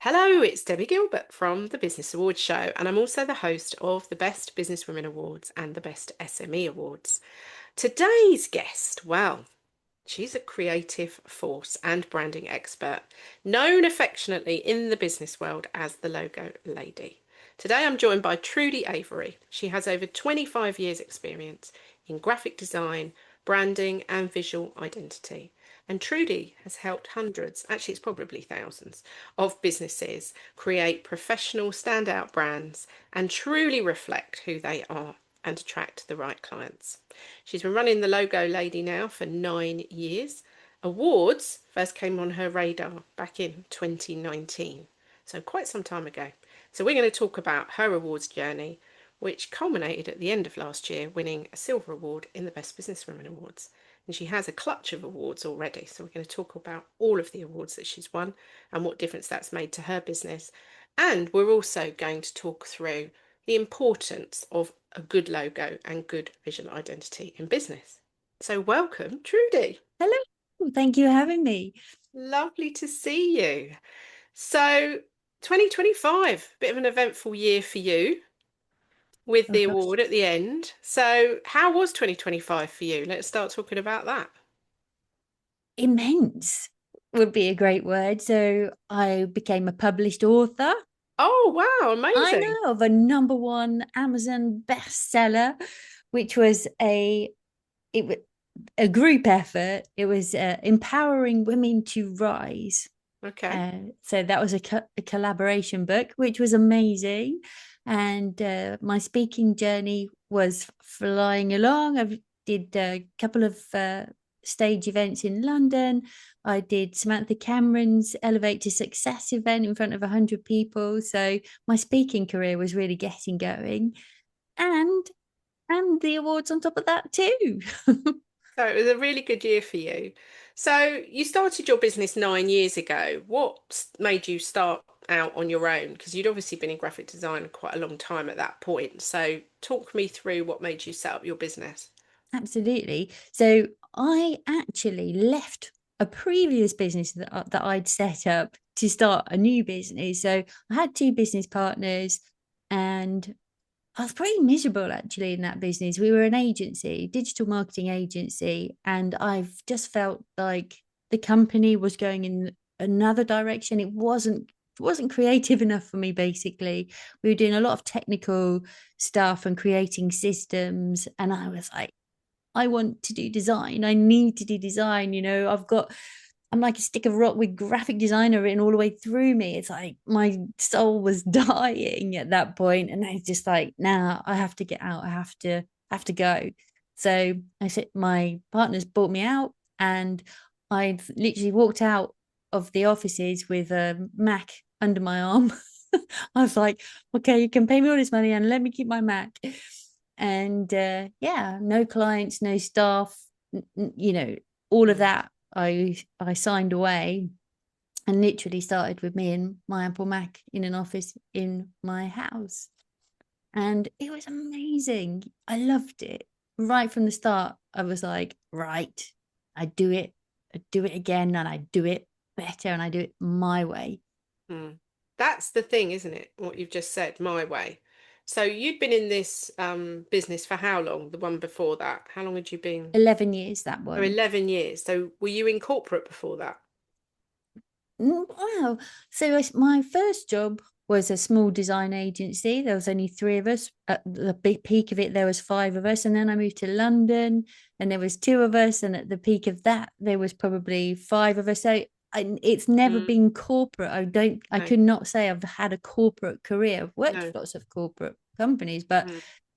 Hello, it's Debbie Gilbert from the Business Awards Show, and I'm also the host of the Best Businesswomen Awards and the Best SME Awards. Today's guest, well, she's a creative force and branding expert, known affectionately in the business world as the Logolady. Today I'm joined by Trudie Avery. She has over 25 years' experience in graphic design, branding, and visual identity. And Trudie has helped hundreds, actually, it's probably thousands, of businesses create professional, standout brands and truly reflect who they are and attract the right clients. She's been running the Logolady now for 9 years. Awards first came on her radar back in 2019, so quite some time ago. So we're going to talk about her awards journey, which culminated at the end of last year, winning a silver award in the Best Businesswomen Awards. And she has a clutch of awards already. So we're going to talk about all of the awards that she's won and what difference that's made to her business. And we're also going to talk through the importance of a good logo and good visual identity in business. So welcome, Trudie. Hello, thank you for having me. Lovely to see you. So 2025, bit of an eventful year for you with Oh the gosh, award at the end. So how was 2025 for you? Let's start talking about that. immense would be a great word. So I became a published author. Oh, wow, I amazing. know of a number one Amazon bestseller, which was it was a group effort. It was empowering women to rise. Okay. So that was a collaboration book, which was amazing. And my speaking journey was flying along. I did a couple of stage events in London. I did Samantha Cameron's Elevate to Success event in front of 100 people. So my speaking career was really getting going. And and the awards on top of that too. So it was a really good year for you. So you started your business 9 years ago. What made you start out on your own? Because you'd obviously been in graphic design quite a long time at that point. So talk me through what made you set up your business. Absolutely. So I actually left a previous business that I'd set up to start a new business. So I had two business partners and I was pretty miserable actually in that business. We were an agency, digital marketing agency, and I've just felt like the company was going in another direction. It wasn't creative enough for me basically. We were doing a lot of technical stuff and creating systems and I was like I want to do design. I need to do design. I'm like a stick of rock with graphic designer written all the way through me. It's like my soul was dying at that point, and I was just like, nah, I have to get out. I have to go. So I said, my partners brought me out, and I literally walked out of the offices with a Mac under my arm. I was like, okay, you can pay me all this money and let me keep my Mac. And yeah, no clients, no staff, all of Mm. that I signed away and literally started with me and my Apple Mac in an office in my house. And it was amazing. I loved it. Right from the start, I was like, right, I do it again, and I do it better, and I do it my way. Mm. That's the thing, isn't it? What you've just said, my way. So you'd been in this business for how long? The one before that? How long had you been? 11 years, that Oh, one. 11 years. So were you in corporate before that? Wow. So my first job was a small design agency. There was only three of us. At the big peak of it, there was five of us. And then I moved to London and there was two of us. And at the peak of that, there was probably five of us. So it's never Mm. been corporate. I No, could not say I've had a corporate career. I've worked no. for lots of corporate companies, but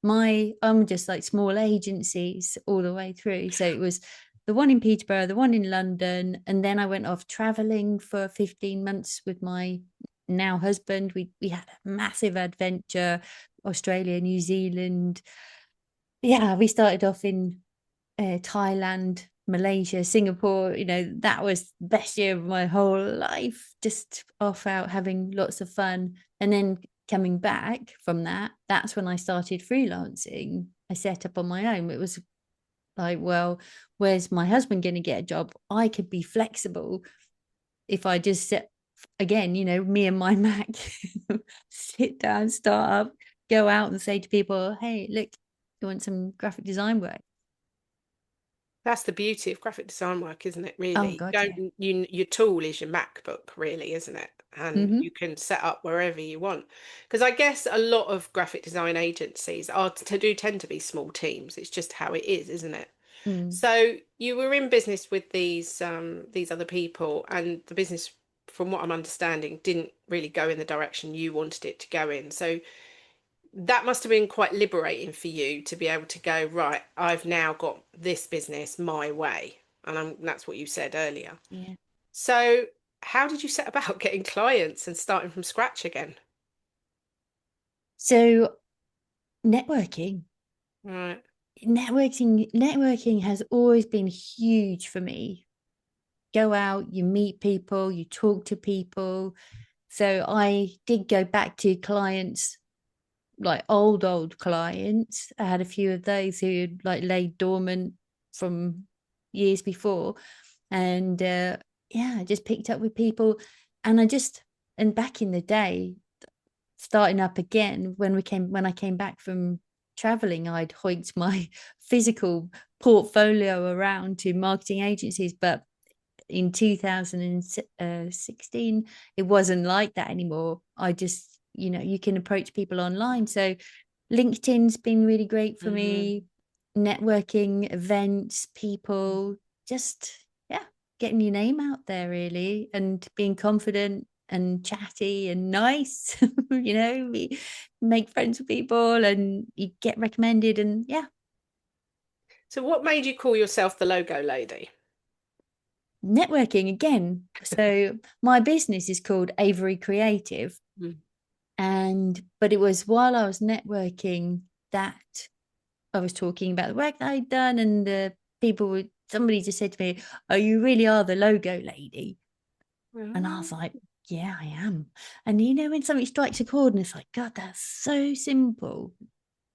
Mm. I'm just like small agencies all the way through. So it was the one in Peterborough, the one in London, and then I went off traveling for 15 months with my now husband. We had a massive adventure, Australia, New Zealand. Yeah, we started off in Thailand, Malaysia, Singapore. That was the best year of my whole life. Just off out having lots of fun, and then coming back from that, that's when I started freelancing. I set up on my own. It was like, well, where's my husband going to get a job? I could be flexible if I just again, me and my Mac sit down, start up, go out and say to people, hey, look, you want some graphic design work? That's the beauty of graphic design work, isn't it, Oh really? God, yeah. Your tool is your MacBook, really, isn't it? And Mm-hmm. you can set up wherever you want. Because I guess a lot of graphic design agencies are to do tend to be small teams. It's just how it is, isn't it? Mm. So you were in business with these other people, and the business, from what I'm understanding, didn't really go in the direction you wanted it to go in. So that must have been quite liberating for you to be able to go, right, I've now got this business my way. And that's what you said earlier. Yeah. So how did you set about getting clients and starting from scratch again? So networking, Right. networking has always been huge for me. Go out, you meet people, you talk to people. So I did go back to clients, like old clients. I had a few of those who had like laid dormant from years before. And yeah, I just picked up with people. And and back in the day, starting up again, when I came back from traveling, I'd hoiked my physical portfolio around to marketing agencies. But in 2016, it wasn't like that anymore. I just, you can approach people online. So LinkedIn's been really great for Mm. me. Networking, events, people, just, yeah, getting your name out there really, and being confident and chatty and nice. Make friends with people and you get recommended, and yeah. So what made you call yourself the Logo Lady? Networking again. So my business is called Avery Creative, Mm. but it was while I was networking that I was talking about the work that I'd done, and the people would somebody just said to me, "Oh, you really are the logo lady." And I was Oh. like, "Yeah, I am." And when something strikes a chord and it's like, God, that's so simple.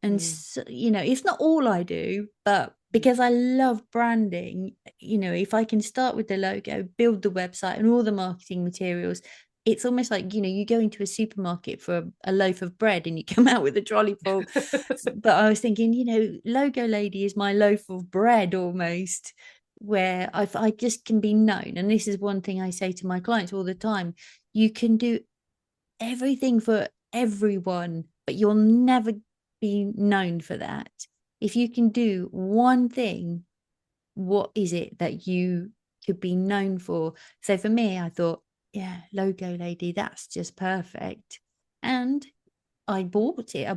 And Mm. it's not all I do, but because I love branding, if I can start with the logo, build the website and all the marketing materials, it's almost like you go into a supermarket for a loaf of bread and you come out with a trolley full. But I was thinking, Logo Lady is my loaf of bread almost, where I just can be known. And this is one thing I say to my clients all the time: you can do everything for everyone, but you'll never be known for that. If you can do one thing, what is it that you could be known for? So for me, I thought, yeah, Logo Lady, that's just perfect. And I bought it.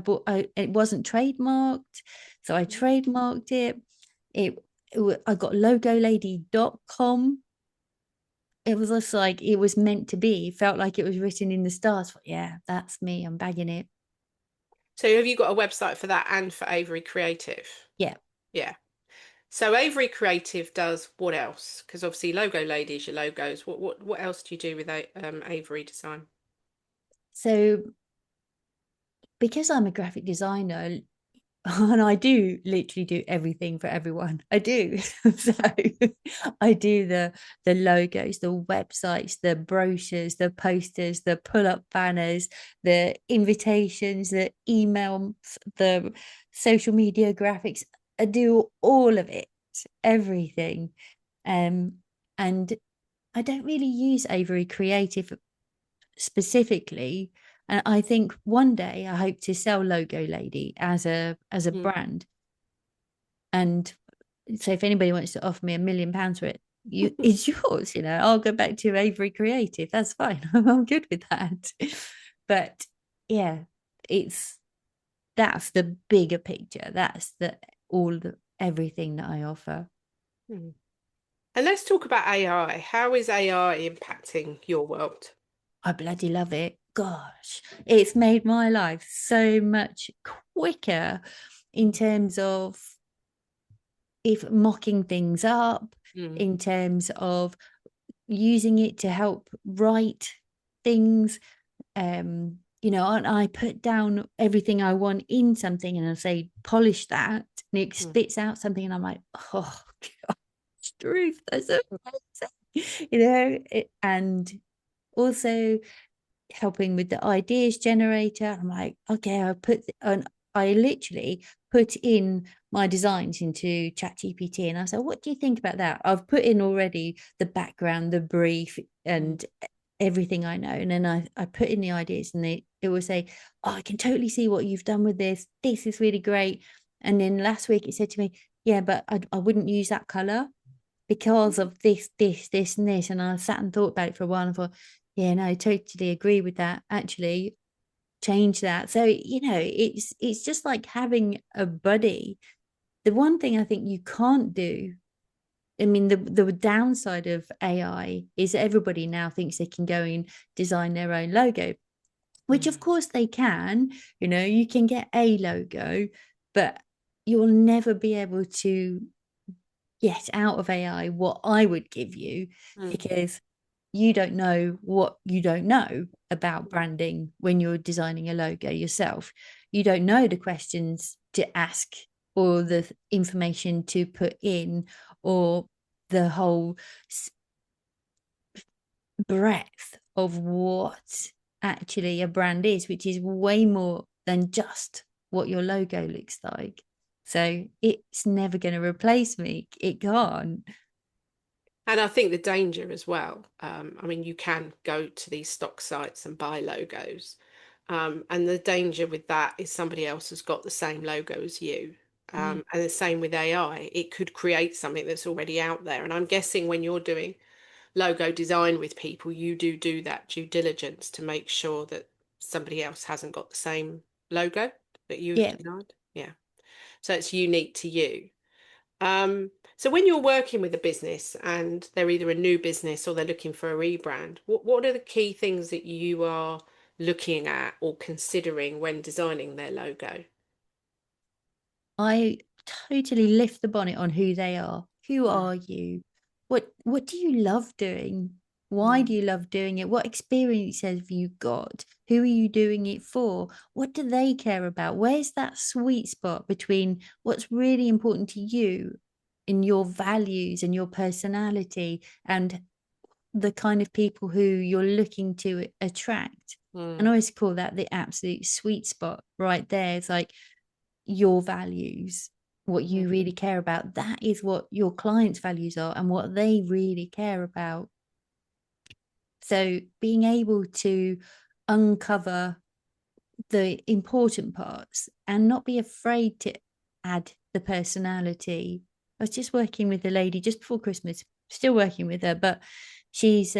It wasn't trademarked, so I trademarked it. I got logolady.com. It was just like it was meant to be. It felt like it was written in the stars. Yeah, that's me. I'm bagging it. So have you got a website for that and for Avery Creative? Yeah. Yeah. So Avery Creative does what else? Because obviously Logo Lady is your logos. What else do you do with Avery Design? So because I'm a graphic designer, and I do literally do everything for everyone. I do. So I do the logos, the websites, the brochures, the posters, the pull-up banners, the invitations, the email, the social media graphics. I do all of it, everything. Um, and I don't really use Avery Creative specifically. And I think one day I hope to sell Logo Lady as a Mm. brand. And so if anybody wants to offer me £1 million for it, it's yours. I'll go back to Avery Creative. That's fine. I'm good with that. But yeah, it's that's the bigger picture. That's the everything that I offer. Mm. And let's talk about AI. How is AI impacting your world? I bloody love it. Gosh, it's made my life so much quicker in terms of if mocking things up, Mm. in terms of using it to help write things. And I put down everything I want in something and I say, polish that, and it Mm. spits out something, and I'm like, oh, gosh, truth, that's amazing. And also helping with the ideas generator. I'm like, okay, I literally put in my designs into ChatGPT, and I said, what do you think about that? I've put in already the background, the brief, Mm. and everything I know. And then I put in the ideas, and it will say, oh, I can totally see what you've done with this. This is really great. And then last week it said to me, yeah, but I wouldn't use that color because of this, and this. And I sat and thought about it for a while and thought, yeah, no, I totally agree with that. Actually, change that. So, it's just like having a buddy. The one thing I think you can't do, I mean, the downside of AI is everybody now thinks they can go and design their own logo, which of Mm. course they can. You can get a logo, but you'll never be able to get out of AI what I would give you, Mm. because you don't know what you don't know about branding when you're designing a logo yourself. You don't know the questions to ask or the information to put in, or the whole breadth of what actually a brand is, which is way more than just what your logo looks like. So it's never going to replace me. It can't. And I think the danger as well, I mean, you can go to these stock sites and buy logos. And the danger with that is somebody else has got the same logo as you. Yeah. And the same with AI, it could create something that's already out there. And I'm guessing when you're doing logo design with people, you do that due diligence to make sure that somebody else hasn't got the same logo that you've Yeah. designed. Yeah. So it's unique to you. So when you're working with a business and they're either a new business or they're looking for a rebrand, what are the key things that you are looking at or considering when designing their logo? I totally lift the bonnet on who they are. Who Mm. are you? What do you love doing? Why do Mm. you love doing it? What experience have you got? Who are you doing it for? What do they care about? Where's that sweet spot between what's really important to you in your values and your personality, and the kind of people who you're looking to attract? And I Mm. always call that the absolute sweet spot right there. It's like your values, what you Mm. really care about. That is what your clients' values are and what they really care about. So being able to uncover the important parts and not be afraid to add the personality. I was just working with a lady just before Christmas, still working with her, but she's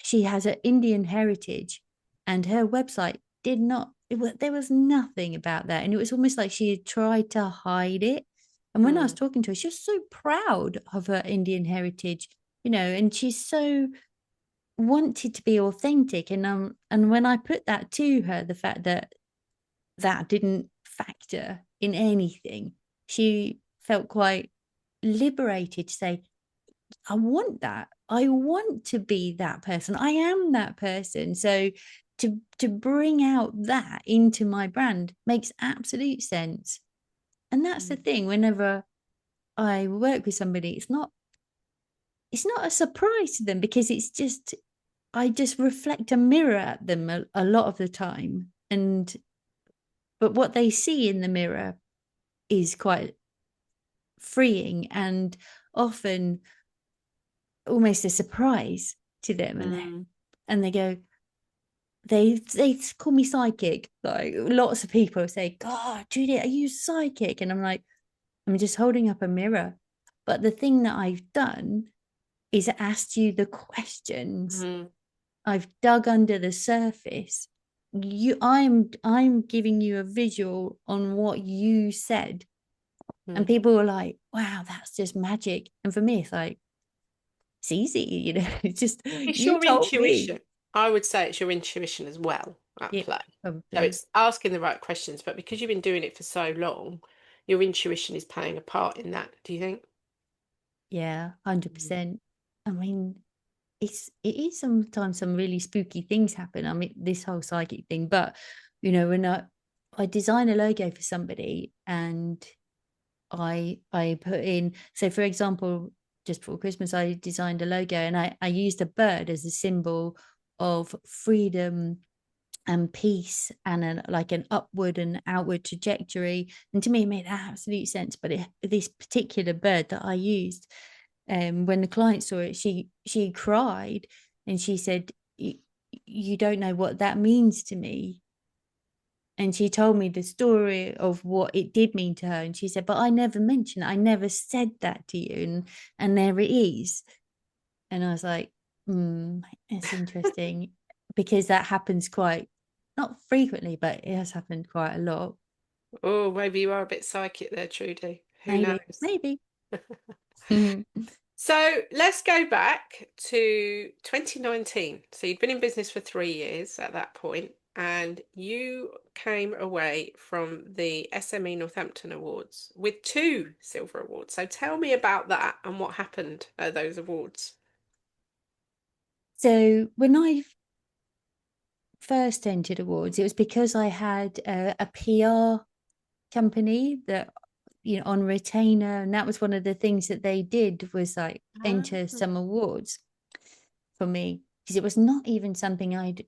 she has an Indian heritage, and her website did not there was nothing about that, and it was almost like she had tried to hide it. And when I was Mm. talking to her, she was so proud of her Indian heritage, and she's so wanted to be authentic. And when I put that to her, the fact that that didn't factor in anything, she felt quite liberated to say, I want that. I want to be that person. I am that person. So to bring out that into my brand makes absolute sense. And that's the Mm. thing. Whenever I work with somebody, it's not a surprise to them, because it's just I just reflect a mirror at them a lot of the time. But what they see in the mirror is quite freeing, and often almost a surprise to them. Mm. And they go, they call me psychic. Like, lots of people say, God, Judy, are you psychic? And I'm like, I'm just holding up a mirror. But the thing that I've done is asked you the questions. Mm. I've dug under the surface. I'm giving you a visual on what you said. And Mm. people were like, wow, that's just magic. And for me, it's like, it's easy, it's just It's you your told me. intuition. I would say it's your intuition as well at Yeah, play. So probably. it's asking the right questions, but because you've been doing it for so long, your intuition is playing a part in that, do you think? Yeah, Mm. 100%. I mean, it is sometimes some really spooky things happen. I mean, this whole psychic thing, but when I design a logo for somebody, and I put in, so for example, just before Christmas, I designed a logo, and I used a bird as a symbol of freedom and peace, and like an upward and outward trajectory. And to me, it made absolute sense. But this particular bird that I used, when the client saw it, she cried, and she said, "You don't know what that means to me." And she told me the story of what it did mean to her. And she said, "But I never mentioned it. I never said that to you." And there it is. And I was like, it's interesting, because that happens quite, not frequently, but it has happened quite a lot. Oh, maybe you are a bit psychic there, Trudy. Who Maybe, knows? maybe. So let's go back to 2019. So you'd been in business for 3 years at that point, and you came away from the SME Northampton Awards with two silver awards. So tell me about that and what happened at those awards. So when I first entered awards, it was because I had a PR company that, on retainer, and that was one of the things that they did, was like Ah. enter some awards for me, because it was not even something I'd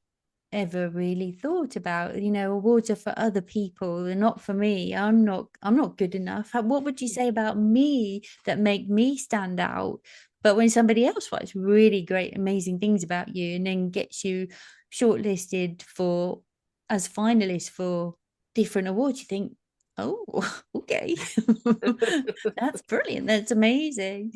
ever really thought about. Awards are for other people, they're not for me. I'm not good enough. What would you say about me that make me stand out? But when somebody else writes really great, amazing things about you, and then gets you shortlisted for as finalists for different awards, you think, oh, okay. That's brilliant, that's amazing.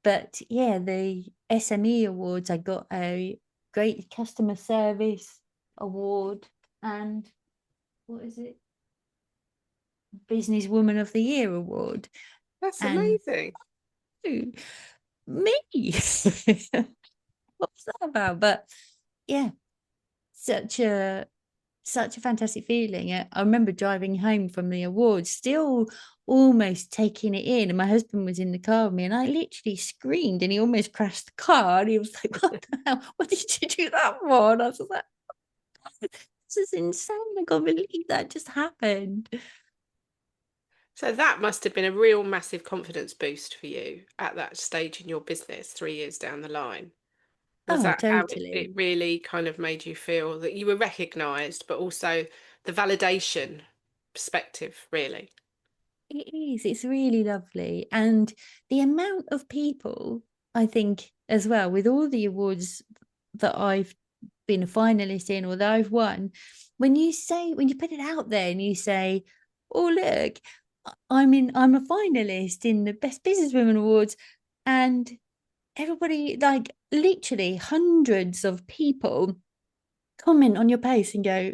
But yeah, the SME awards, I got a great customer service award, and what is it, businesswoman of the year award. That's And amazing. ooh, me. What's that about? But yeah, such a such a fantastic feeling. I remember driving home from the awards, still almost taking it in. And my husband was in the car with me, and I literally screamed, and he almost crashed the car. And he was like, "What the hell? What did you do that for?" And I was like, "This is insane. I can't believe that just happened." So that must have been a real massive confidence boost for you at that stage in your business 3 years down the line. Was Oh, that how it totally. really kind of made you feel that you were recognized, but also the validation perspective, really? It is. It's really lovely. And the amount of people, I think, as well, with all the awards that I've been a finalist in or that I've won, when you put it out there and you say, "Oh, look, I'm a finalist in the Best Businesswomen Awards," and everybody, like literally hundreds of people, comment on your post and go,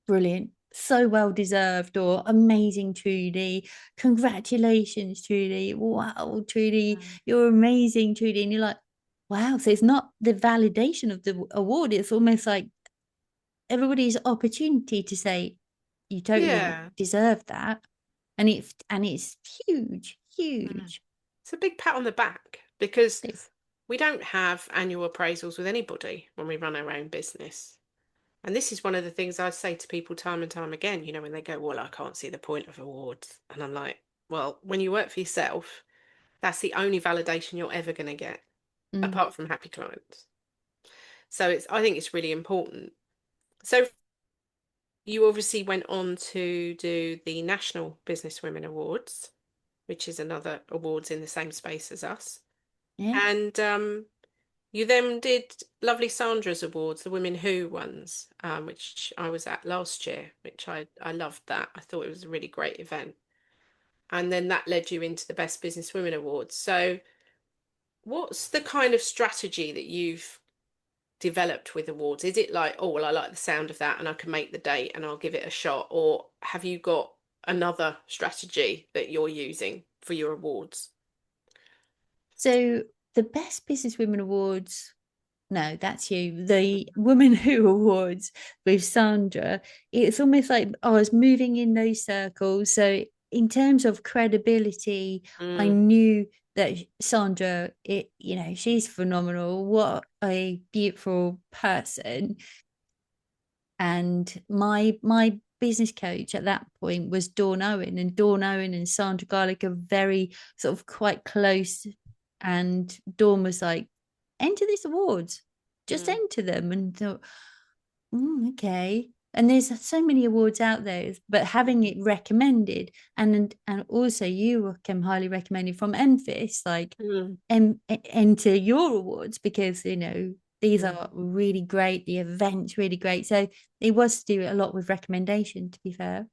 "Brilliant, so well deserved," or "Amazing, Trudie, congratulations, Trudie, wow, Trudie, Mm. you're amazing, Trudie." And you're like, wow. So it's not the validation of the award, it's almost like everybody's opportunity to say, "You totally Yeah. deserve that." And it's huge, Mm. huge. It's a big pat on the back because It's, we don't have annual appraisals with anybody when we run our own business. And this is one of the things I say to people time and time again, when they go, "Well, I can't see the point of awards." And I'm like, well, when you work for yourself, that's the only validation you're ever going to get, mm, apart from happy clients. So I think it's really important. So you obviously went on to do the National Business Women Awards, which is another awards in the same space as us. yeah. And you then did lovely Sandra's Awards, the Women Who ones, which I was at last year, which I loved that. I thought it was a really great event. And then that led you into the Best Business Women Awards. So what's the kind of strategy that you've developed with awards? Is it like, "Oh, well, I like the sound of that and I can make the date and I'll give it a shot"? Or have you got another strategy that you're using for your awards? So the Best Businesswomen Awards, no, that's you. The Woman Who Awards with Sandra, it's almost like I was moving in those circles. So in terms of credibility, I Mm, knew that Sandra, she's phenomenal. What a beautiful person. And my business coach at that point was Dawn Owen, and Dawn Owen and Sandra Garlick are very sort of quite close And Dawn was like, enter these awards, just Mm, enter them. And thought, okay. And there's so many awards out there, but having it recommended, and also you came highly recommended from Memphis, like mm, enter your awards because these mm. are really great, the event's really great. So it was to do a lot with recommendation, to be fair.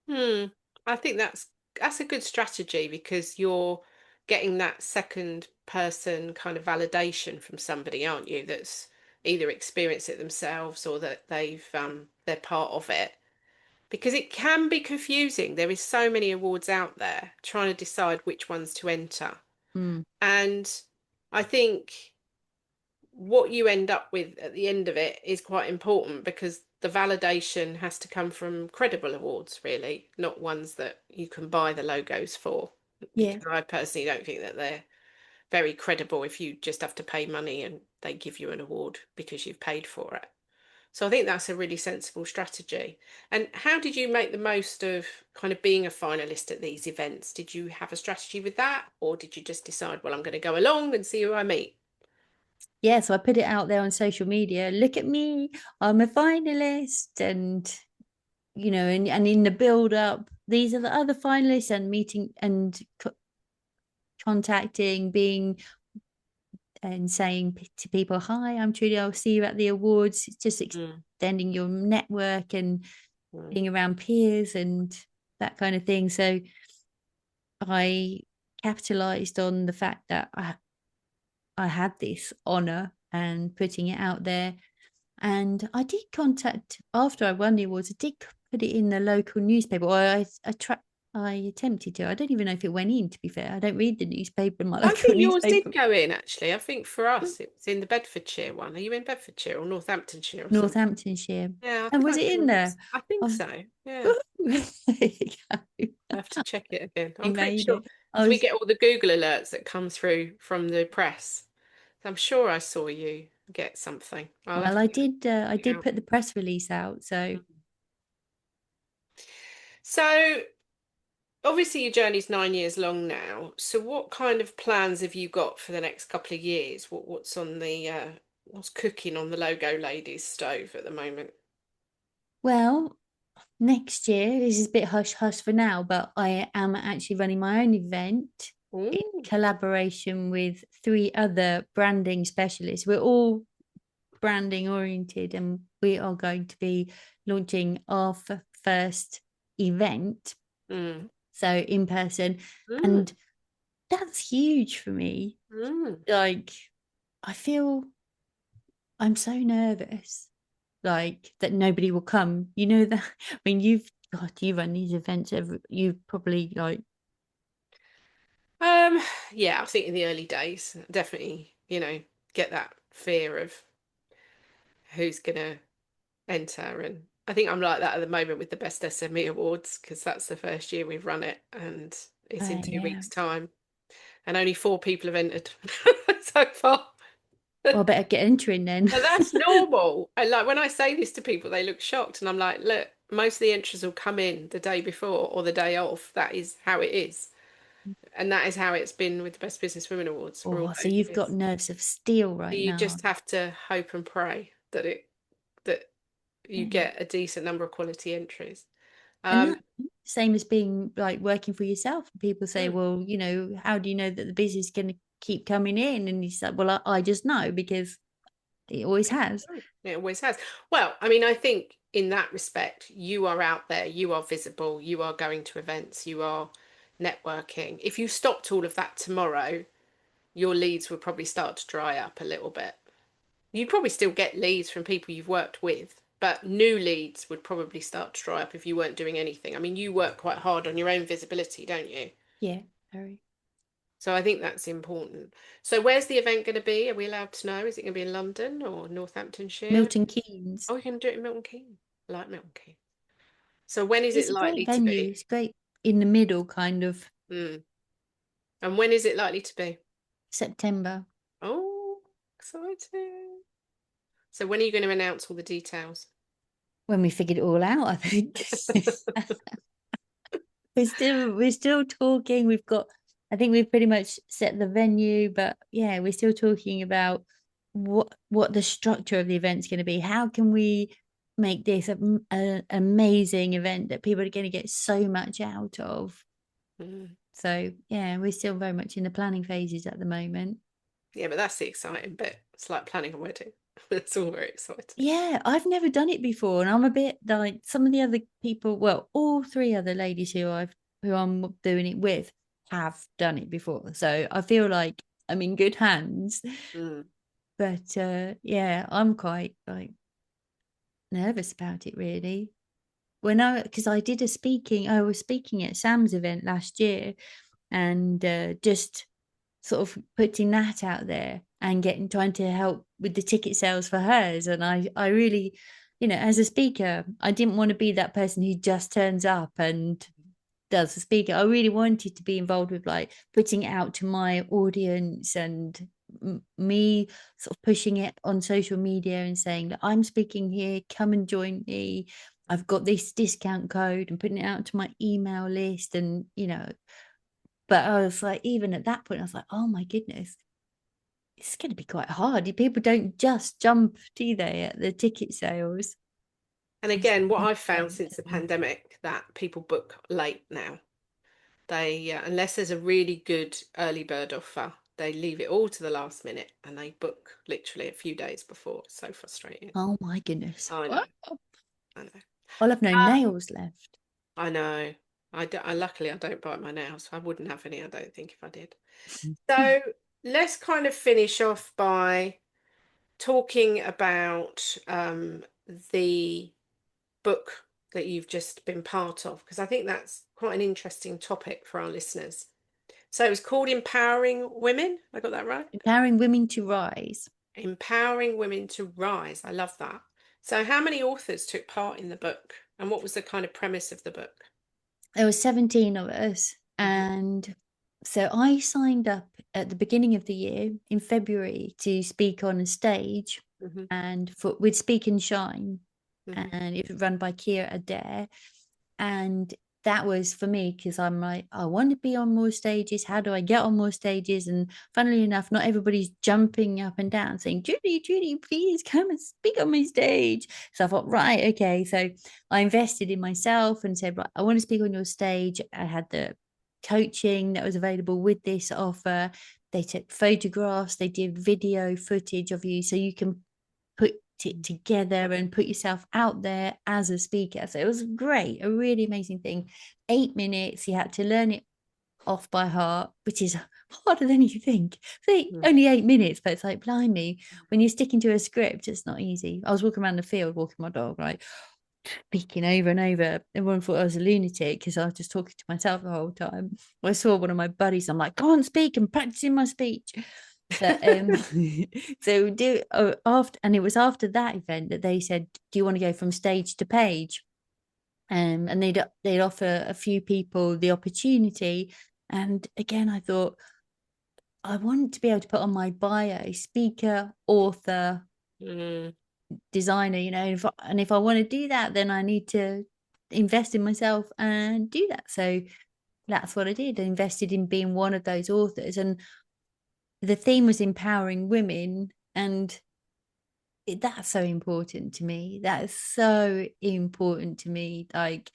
Hmm. I think that's a good strategy because you're getting that second person kind of validation from somebody, aren't you? That's either experienced it themselves or that they're part of it. Because it can be confusing. There is so many awards out there trying to decide which ones to enter. Mm, And I think what you end up with at the end of it is quite important because the validation has to come from credible awards, really, not ones that you can buy the logos for. yeah. Because I personally don't think that they're very credible if you just have to pay money and they give you an award because you've paid for it. So I think that's a really sensible strategy. And how did you make the most of kind of being a finalist at these events? Did you have a strategy with that, or did you just decide, well, I'm going to go along and see who I meet? Yeah, so I put it out there on social media. Look at me, I'm a finalist. And and in the build up, these are the other finalists, and meeting and contacting, being and saying to people, hi, I'm Trudie, I'll see you at the awards. It's just Mm, extending your network and mm, being around peers and that kind of thing. So I capitalized on the fact that I had this honor and putting it out there. And I did contact, after I won the awards, I did put it in the local newspaper. Or I attempted to. I don't even know if it went in, to be fair. I don't read the newspaper in my I local think yours did newspaper. go in, actually. I think for us it was in the Bedfordshire one. Are you in Bedfordshire or Northamptonshire or something? Northamptonshire. Yeah, I And think was I it saw in there? yours. I think Oh, so. Yeah, there you go. I have to check it again. You I'm pretty made sure it. I because we was get all the Google alerts that come through from the press. So I'm sure I saw you get something. I'll well, have to I check it did out. put the press release out. So So obviously your journey's 9 years long now. So what kind of plans have you got for the next couple of years? What's on the what's cooking on the Logolady's stove at the moment? well, next year, this is a bit hush hush for now, but I am actually running my own event in Ooh. collaboration with three other branding specialists. We're all branding oriented, and we are going to be launching our first event, Mm. so in person. Mm. And that's huge for me. Mm. Like, I feel I'm so nervous, like that nobody will come. You know that. I mean, you run these events you've probably like, Um, yeah, I think in the early days, definitely, get that fear of who's gonna enter. And I think I'm like that at the moment with the Best SME Awards because that's the first year we've run it and it's in two yeah. weeks' time. And only four people have entered so far. Well, I better get entering then. But that's normal. And like when I say this to people, they look shocked. And I'm like, look, most of the entries will come in the day before or the day of. That is how it is. And that is how it's been with the Best Business Women Awards for all Oh, so those you've got years. nerves of steel So right you now. just have to hope and pray that you Yeah. get a decent number of quality entries. And Um, that same as being like working for yourself. People say, mm, well, how do you know that the business is going to keep coming in? And you said, well, I just know because it always has. it always has. Well, I mean, I think in that respect, you are out there, you are visible, you are going to events, you are networking. If you stopped all of that tomorrow, your leads would probably start to dry up a little bit. You'd probably still get leads from people you've worked with, but new leads would probably start to dry up if you weren't doing anything. I mean, you work quite hard on your own visibility, don't you? Yeah, very. So I think that's important. So where's the event going to be? Are we allowed to know? Is it going to be in London or Northamptonshire? Milton Keynes. Oh, we can do it in Milton Keynes. I like Milton Keynes. So when is it It's a great likely to venue. be? It's great in the middle, kind of Mm. And when is it likely to be? September. Oh, exciting. So when are you going to announce all the details? When we figured it all out, I think. We're still talking. We've got I think we've pretty much set the venue, but yeah, we're still talking about what the structure of the event's going to be. How can we make this an amazing event that people are going to get so much out of? Mm. So yeah, we're still very much in the planning phases at the moment. Yeah, but that's the exciting bit. It's like planning a wedding. It's all very exciting. Yeah, I've never done it before, and I'm a bit like some of the other people. Well, all three other ladies who I'm doing it with have done it before, so I feel like I'm in good hands. Mm. But yeah, I'm quite like nervous about it really. Because I was speaking at Sam's event last year, and just sort of putting that out there and trying to help with the ticket sales for hers. And I really, as a speaker, I didn't want to be that person who just turns up and does the speaker. I really wanted to be involved with like putting it out to my audience and me sort of pushing it on social media and saying that I'm speaking here, come and join me. I've got this discount code and putting it out to my email list. And, but I was like, even at that point, I was like, oh my goodness, it's going to be quite hard. People don't just jump, do they, at the ticket sales? And It's again, what quite I've found since the expensive. pandemic, that people book late now. They, unless there's a really good early bird offer, they leave it all to the last minute and they book literally a few days before. It's so frustrating. Oh my goodness. I know, What? I know. I'll have no nails left. I know. Luckily I don't bite my nails. I wouldn't have any, I don't think, if I did. So let's kind of finish off by talking about the book that you've just been part of, because I think that's quite an interesting topic for our listeners. So it was called Empowering Women. I got that right? Empowering women to rise. Empowering Women to Rise. I love that. So how many authors took part in the book, and what was the kind of premise of the book? There were 17 of us. Hmm. And so I signed up at the beginning of the year in February to speak on a stage Hmm. and with Speak and Shine. Hmm. And it was run by Kira Adair. And that was for me because I'm like, I want to be on more stages. How do I get on more stages? And funnily enough, not everybody's jumping up and down saying, Judy, please come and speak on my stage. So I thought, right, okay. So I invested in myself and said, right, I want to speak on your stage. I had the coaching that was available with this offer. They took photographs, they did video footage of you so you can put it together and put yourself out there as a speaker. So it was great, a really amazing thing. 8 minutes, you had to learn it off by heart, which is harder than you think. So only 8 minutes, but it's like, blimey, when you're sticking to a script, it's not easy. I was walking around the field, walking my dog, right? Speaking over and over. Everyone thought I was a lunatic because I was just talking to myself the whole time. I saw one of my buddies. I'm like, go on, speak and practicing my speech. But so do after, and it was after that event that they said, "Do you want to go from stage to page?" And they'd offer a few people the opportunity. And again, I thought I wanted to be able to put on my bio, speaker, author, Mm. designer. And if I want to do that, then I need to invest in myself and do that. So that's what I did. I invested in being one of those authors, and the theme was empowering women. And that's so important to me. That is so important to me. Like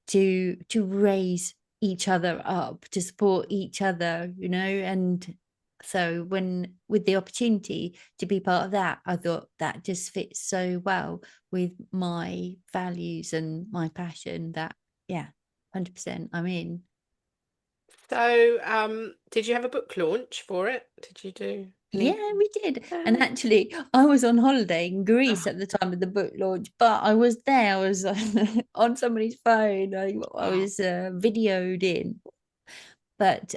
to raise each other up, to support each other, and so when with the opportunity to be part of that, I thought that just fits so well with my values and my passion that, yeah, 100% I'm in. So, did you have a book launch for it? Did you do any? Yeah, we did. And Oh, actually, I was on holiday in Greece oh, at the time of the book launch, but I was there. I was on somebody's phone. I wow. was videoed in. But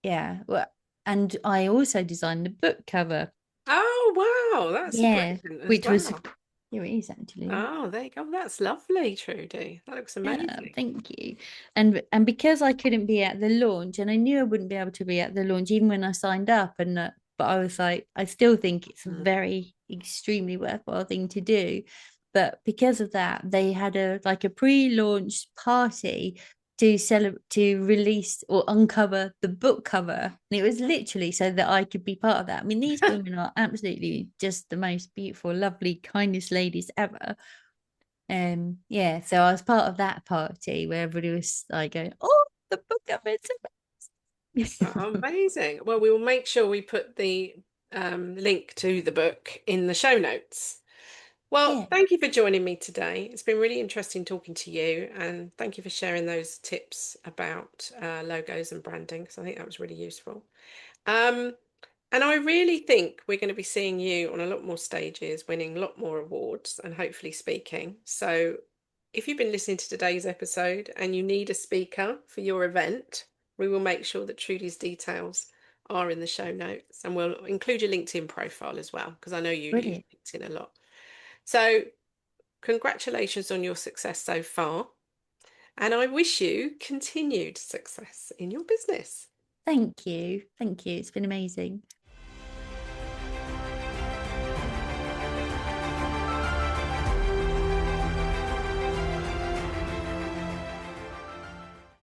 yeah, well, and I also designed the book cover. Oh, wow, that's Yeah, brilliant as which was, well. here it is actually. Oh, there you go. That's lovely, Trudy. That looks Yeah, amazing. thank you. And because I couldn't be at the launch, and I knew I wouldn't be able to be at the launch even when I signed up, and but I was like, I still think it's a Mm. very extremely worthwhile thing to do. But because of that, they had a pre-launch party to release or uncover the book cover, and it was literally so that I could be part of that. I mean, these women are absolutely just the most beautiful, lovely, kindest ladies ever. Yeah, so I was part of that party where everybody was like going, "Oh, the book cover is amazing." Amazing. Well, we will make sure we put the link to the book in the show notes. Well, Yeah, thank you for joining me today. It's been really interesting talking to you, and thank you for sharing those tips about logos and branding, because I think that was really useful. Um, and I really think we're going to be seeing you on a lot more stages, winning a lot more awards, and hopefully speaking. So, if you've been listening to today's episode and you need a speaker for your event, we will make sure that Trudie's details are in the show notes, and we'll include your LinkedIn profile as well, because I know you use brilliant. LinkedIn a lot. So, congratulations on your success so far, and I wish you continued success in your business. Thank you. Thank you. It's been amazing.